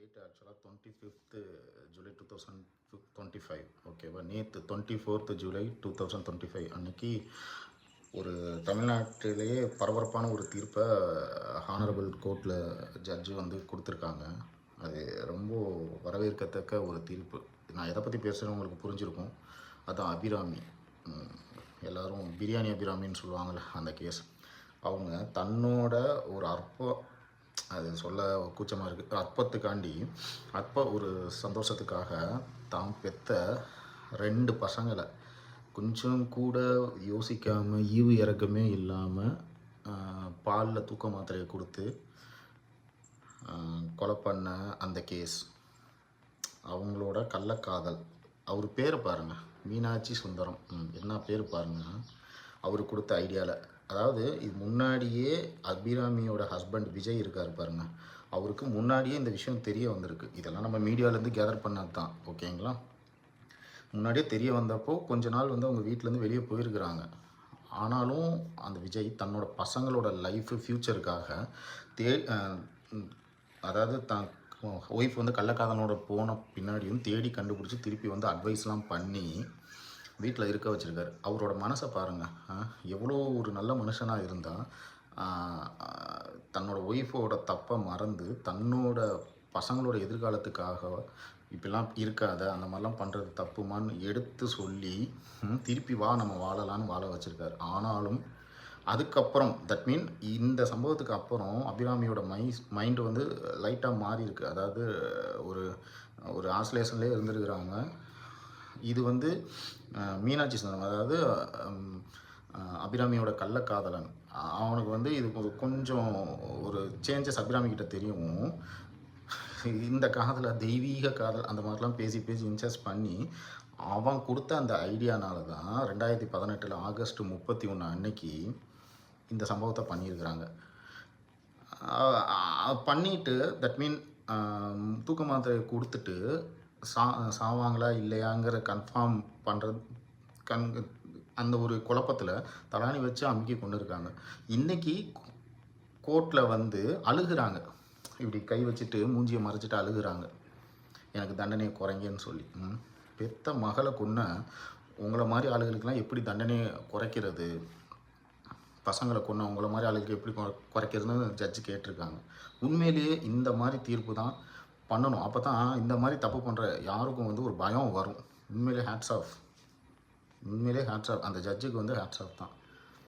Date ஆக்சுவலாக 25th July 2025. ஓகேவா? நேற்று 24th ஜூலை 2025 அன்னைக்கு ஒரு தமிழ்நாட்டிலேயே பரபரப்பான ஒரு தீர்ப்பை ஹானரபிள் கோர்ட்டில் ஜட்ஜு வந்து கொடுத்துருக்காங்க. அது ரொம்ப வரவேற்கத்தக்க ஒரு தீர்ப்பு. நான் எதை பற்றி பேசுகிறேன் உங்களுக்கு புரிஞ்சிருக்கும். அதுதான் அபிராமி. எல்லோரும் பிரியாணி அபிராமின்னு சொல்லுவாங்கள்ல, அந்த கேஸ். அவங்க தன்னோட ஒரு அது சொல்ல கூச்சமாக இருக்குது, அற்பத்துக்காண்டி ஒரு சந்தோஷத்துக்காக தான் பெற்ற 2 பசங்களை கொஞ்சம் கூட யோசிக்காமல் ஈவு இறக்கமே இல்லாமல் பாலில் தூக்க மாத்திரையை கொடுத்து கொலை பண்ண அந்த கேஸ். அவங்களோட கள்ளக்காதல். அவர் பேர் பாருங்கள், மீனாட்சி சுந்தரம். என்ன பேர் பாருங்கள். அவர் கொடுத்த ஐடியாவில், அதாவது இது முன்னாடியே அபிராமியோட ஹஸ்பண்ட் விஜய் இருக்கார் பாருங்க, அவருக்கு முன்னாடியே இந்த விஷயம் தெரிய வந்திருக்கு. இதெல்லாம் நம்ம மீடியாவிலேருந்து கேதர் பண்ணது தான், ஓகேங்களா? முன்னாடியே தெரிய வந்தப்போ கொஞ்ச நாள் வந்து அவங்க வீட்டிலேருந்து வெளியே போயிருக்கிறாங்க. ஆனாலும் அந்த விஜய் தன்னோட பசங்களோட லைஃபு ஃப்யூச்சருக்காக அதாவது தான் ஒய்ஃப் வந்து கள்ளக்காதலோட போன பின்னாடியும் தேடி கண்டுபிடிச்சி திருப்பி வந்து அட்வைஸ்லாம் பண்ணி வீட்டில் இருக்க வச்சுருக்காரு. அவரோட மனசை பாருங்கள். எவ்வளோ ஒரு நல்ல மனுஷனாக இருந்தால் தன்னோட ஒய்ஃபோட தப்பை மறந்து தன்னோட பசங்களோட எதிர்காலத்துக்காக இப்படிலாம் இருக்காத, அந்த மாதிரிலாம் பண்ணுறது தப்புமான்னு எடுத்து சொல்லி திருப்பி வா நம்ம வாழலான்னு வாழ வச்சுருக்காரு. ஆனாலும் அதுக்கப்புறம் தட் மீன் இந்த சம்பவத்துக்கு அப்புறம் அபிராமியோட மைண்டு வந்து லைட்டாக மாறி இருக்குது. அதாவது ஒரு ஆஸ்லேஷன்லேயே இருந்துருக்குறாங்க. இது வந்து மீனாட்சி சுந்தரம், அதாவது அபிராமியோட கள்ளக்காதலன், அவனுக்கு வந்து இது கொஞ்சம் ஒரு சேஞ்சஸ் அபிராமிக்கிட்ட தெரியும். இந்த காதலை தெய்வீக காதல் அந்த மாதிரிலாம் பேசி இன்சஸ்ட் பண்ணி அவன் கொடுத்த அந்த ஐடியானால தான் 2018 ஆகஸ்ட் 31 அன்னைக்கு இந்த சம்பவத்தை பண்ணியிருக்கிறாங்க. பண்ணிவிட்டு தட் மீன் தூக்க மாத்திரையை கொடுத்துட்டு சாவாங்களா இல்லையாங்கிற கன்ஃபார்ம் பண்ணுறது அந்த ஒரு குழப்பத்தில் தலானி வச்சு அமுக்கி கொண்டு இருக்காங்க. இன்றைக்கி கோர்ட்டில் வந்து அழுகிறாங்க, இப்படி கை வச்சுட்டு மூஞ்சியை மறைச்சிட்டு அழுகிறாங்க, எனக்கு தண்டனையை குறைங்கன்னு சொல்லி. பெத்த மகளை கொன்ன உங்களை மாதிரி ஆளுகளுக்கெல்லாம் எப்படி தண்டனையை குறைக்கிறது, பசங்களை கொன்ன உங்களை மாதிரி ஆளுகளுக்கு எப்படி குறைக்கிறதுன்னு ஜட்ஜு கேட்டிருக்காங்க. உண்மையிலேயே இந்த மாதிரி தீர்ப்பு தான் பண்ணணும். அப்போ தான் இந்த மாதிரி தப்பு பண்ணுற யாருக்கும் வந்து ஒரு பயம் வரும். உண்மையிலே ஹேட்ஸ் ஆஃப், அந்த ஜட்ஜுக்கு வந்து ஹேட்ஸ் ஆஃப் தான்.